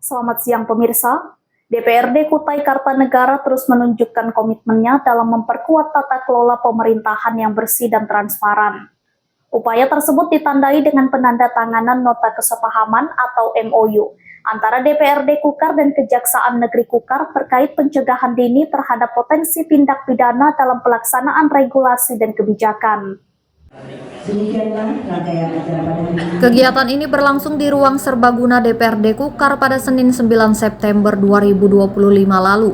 Selamat siang pemirsa. DPRD Kutai Kartanegara terus menunjukkan komitmennya dalam memperkuat tata kelola pemerintahan yang bersih dan transparan. Upaya tersebut ditandai dengan penandatanganan nota kesepahaman atau MOU antara DPRD Kukar dan Kejaksaan Negeri Kukar terkait pencegahan dini terhadap potensi tindak pidana dalam pelaksanaan regulasi dan kebijakan. Kegiatan ini berlangsung di ruang serbaguna DPRD Kukar pada Senin 9 September 2025 lalu.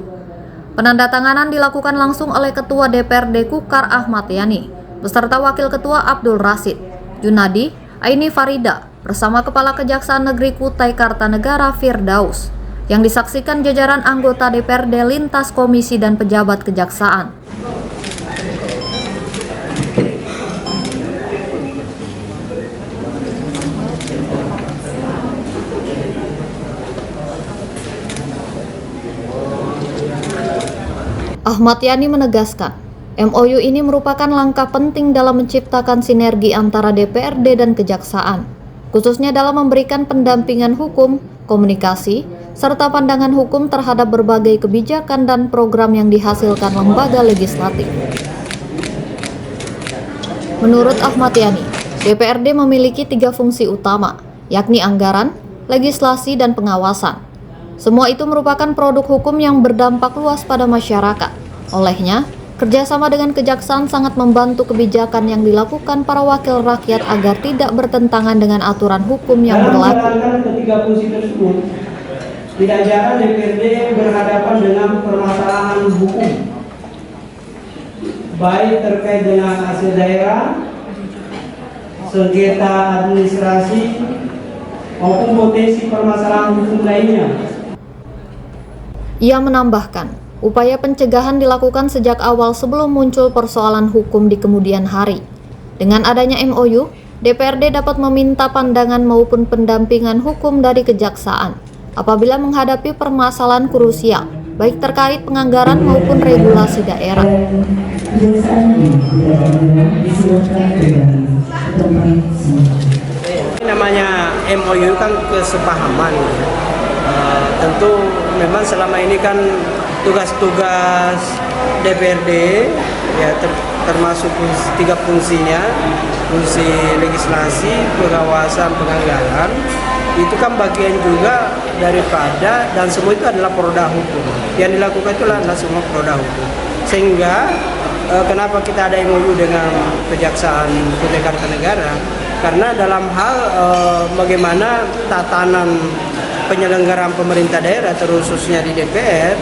Penandatanganan dilakukan langsung oleh Ketua DPRD Kukar Ahmad Yani, beserta Wakil Ketua Abdul Rasid, Junadi, Aini Farida, bersama Kepala Kejaksaan Negeri Kutai Kartanegara Firdaus, yang disaksikan jajaran anggota DPRD lintas komisi dan pejabat kejaksaan. Ahmad Yani menegaskan, MOU ini merupakan langkah penting dalam menciptakan sinergi antara DPRD dan Kejaksaan, khususnya dalam memberikan pendampingan hukum, komunikasi, serta pandangan hukum terhadap berbagai kebijakan dan program yang dihasilkan lembaga legislatif. Menurut Ahmad Yani, DPRD memiliki 3 fungsi utama, yakni anggaran, legislasi, dan pengawasan. Semua itu merupakan produk hukum yang berdampak luas pada masyarakat. Olehnya, kerjasama dengan Kejaksaan sangat membantu kebijakan yang dilakukan para wakil rakyat agar tidak bertentangan dengan aturan hukum yang berlaku. Ketiga fungsi tersebut, tidak jarang DPRD berhadapan dengan permasalahan hukum, baik terkait dengan hasil daerah, sengketa administrasi, maupun potensi permasalahan hukum lainnya. Ia menambahkan, upaya pencegahan dilakukan sejak awal sebelum muncul persoalan hukum di kemudian hari. Dengan adanya MOU, DPRD dapat meminta pandangan maupun pendampingan hukum dari Kejaksaan apabila menghadapi permasalahan krusial, baik terkait penganggaran maupun regulasi daerah. Namanya MOU kan kesepahaman. Tentu memang selama ini kan tugas-tugas DPRD ya termasuk 3 fungsinya, fungsi legislasi, pengawasan, penganggaran, itu kan bagian juga daripada, dan semua itu adalah produk hukum. Yang dilakukan itu adalah semua produk hukum. Sehingga kenapa kita ada MOU dengan Kejaksaan Kutai Kartanegara? Karena dalam hal bagaimana tatanan penyelenggaraan pemerintah daerah, terkhususnya di DPR,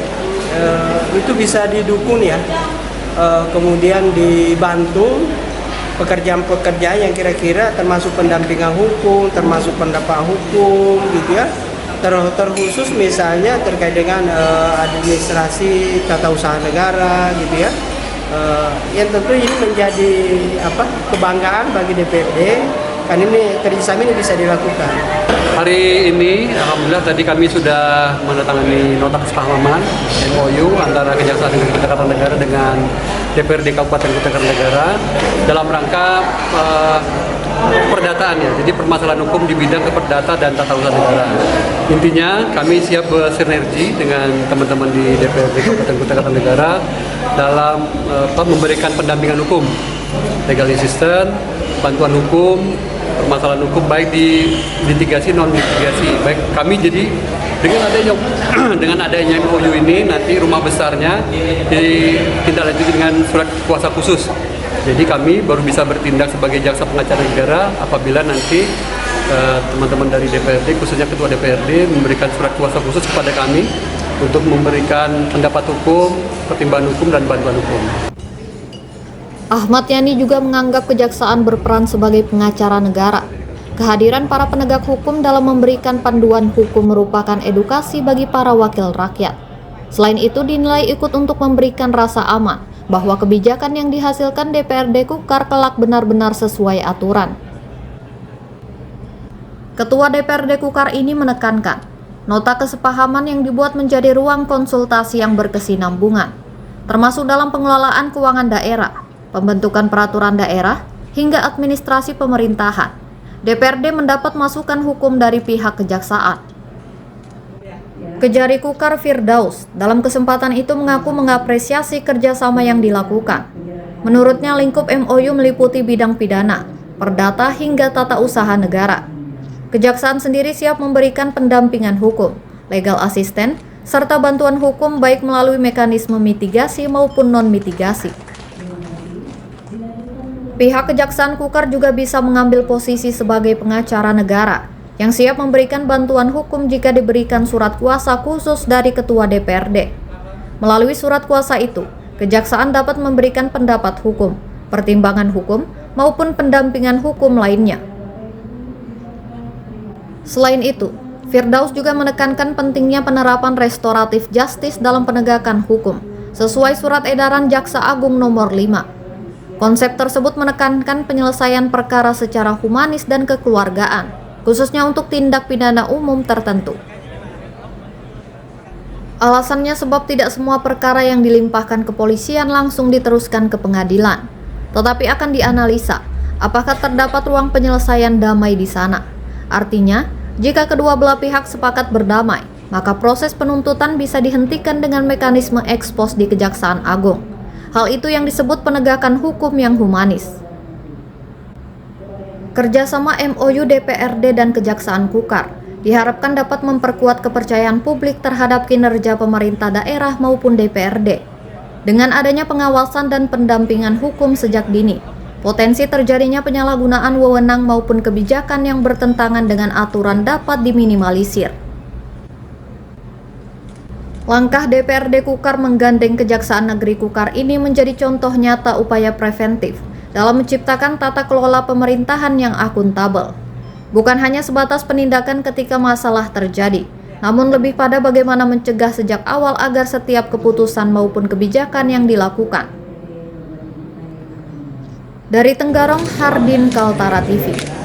itu bisa didukung ya, kemudian dibantu pekerjaan-pekerjaan yang kira-kira termasuk pendampingan hukum, termasuk pendapat hukum gitu ya, terkhusus misalnya terkait dengan administrasi tata usaha negara gitu ya, yang tentu ini menjadi kebanggaan bagi DPRD. Kan ini kerjasama ini bisa dilakukan. Hari ini, alhamdulillah tadi kami sudah menandatangani nota kesepahaman MOU antara Kejaksaan Negeri Kutai Kartanegara dengan DPRD Kabupaten Kutai Kartanegara dalam rangka perdataannya. Jadi permasalahan hukum di bidang keperdata dan tata usaha negara. Intinya kami siap bersinergi dengan teman-teman di DPRD Kabupaten Kutai Kartanegara dalam memberikan pendampingan hukum, legal assistance, bantuan hukum, permasalahan hukum baik di litigasi non litigasi. Baik kami jadi dengan adanya MOU ini nanti rumah besarnya ditindaklanjuti dengan surat kuasa khusus. Jadi kami baru bisa bertindak sebagai jaksa pengacara negara apabila nanti teman-teman dari DPRD, khususnya Ketua DPRD, memberikan surat kuasa khusus kepada kami untuk memberikan pendapat hukum, pertimbangan hukum, dan bantuan hukum. Ahmad Yani juga menganggap Kejaksaan berperan sebagai pengacara negara. Kehadiran para penegak hukum dalam memberikan panduan hukum merupakan edukasi bagi para wakil rakyat. Selain itu dinilai ikut untuk memberikan rasa aman bahwa kebijakan yang dihasilkan DPRD Kukar kelak benar-benar sesuai aturan. Ketua DPRD Kukar ini menekankan, nota kesepahaman yang dibuat menjadi ruang konsultasi yang berkesinambungan, termasuk dalam pengelolaan keuangan daerah, pembentukan peraturan daerah, hingga administrasi pemerintahan. DPRD mendapat masukan hukum dari pihak Kejaksaan. Kejari Kukar Firdaus dalam kesempatan itu mengaku mengapresiasi kerjasama yang dilakukan. Menurutnya lingkup MOU meliputi bidang pidana, perdata hingga tata usaha negara. Kejaksaan sendiri siap memberikan pendampingan hukum, legal assistant, serta bantuan hukum baik melalui mekanisme mitigasi maupun non-mitigasi. Pihak Kejaksaan Kukar juga bisa mengambil posisi sebagai pengacara negara yang siap memberikan bantuan hukum jika diberikan surat kuasa khusus dari Ketua DPRD. Melalui surat kuasa itu, Kejaksaan dapat memberikan pendapat hukum, pertimbangan hukum, maupun pendampingan hukum lainnya. Selain itu, Firdaus juga menekankan pentingnya penerapan restoratif justice dalam penegakan hukum, sesuai Surat Edaran Jaksa Agung Nomor 5. Konsep tersebut menekankan penyelesaian perkara secara humanis dan kekeluargaan, khususnya untuk tindak pidana umum tertentu. Alasannya sebab tidak semua perkara yang dilimpahkan kepolisian langsung diteruskan ke pengadilan, tetapi akan dianalisa apakah terdapat ruang penyelesaian damai di sana. Artinya, jika kedua belah pihak sepakat berdamai, maka proses penuntutan bisa dihentikan dengan mekanisme ex post di Kejaksaan Agung. Hal itu yang disebut penegakan hukum yang humanis. Kerjasama MOU DPRD dan Kejaksaan Kukar diharapkan dapat memperkuat kepercayaan publik terhadap kinerja pemerintah daerah maupun DPRD. Dengan adanya pengawasan dan pendampingan hukum sejak dini, potensi terjadinya penyalahgunaan wewenang maupun kebijakan yang bertentangan dengan aturan dapat diminimalisir. Langkah DPRD Kukar menggandeng Kejaksaan Negeri Kukar ini menjadi contoh nyata upaya preventif dalam menciptakan tata kelola pemerintahan yang akuntabel. Bukan hanya sebatas penindakan ketika masalah terjadi, namun lebih pada bagaimana mencegah sejak awal agar setiap keputusan maupun kebijakan yang dilakukan. Dari Tenggarong, Hardin, Kaltara TV.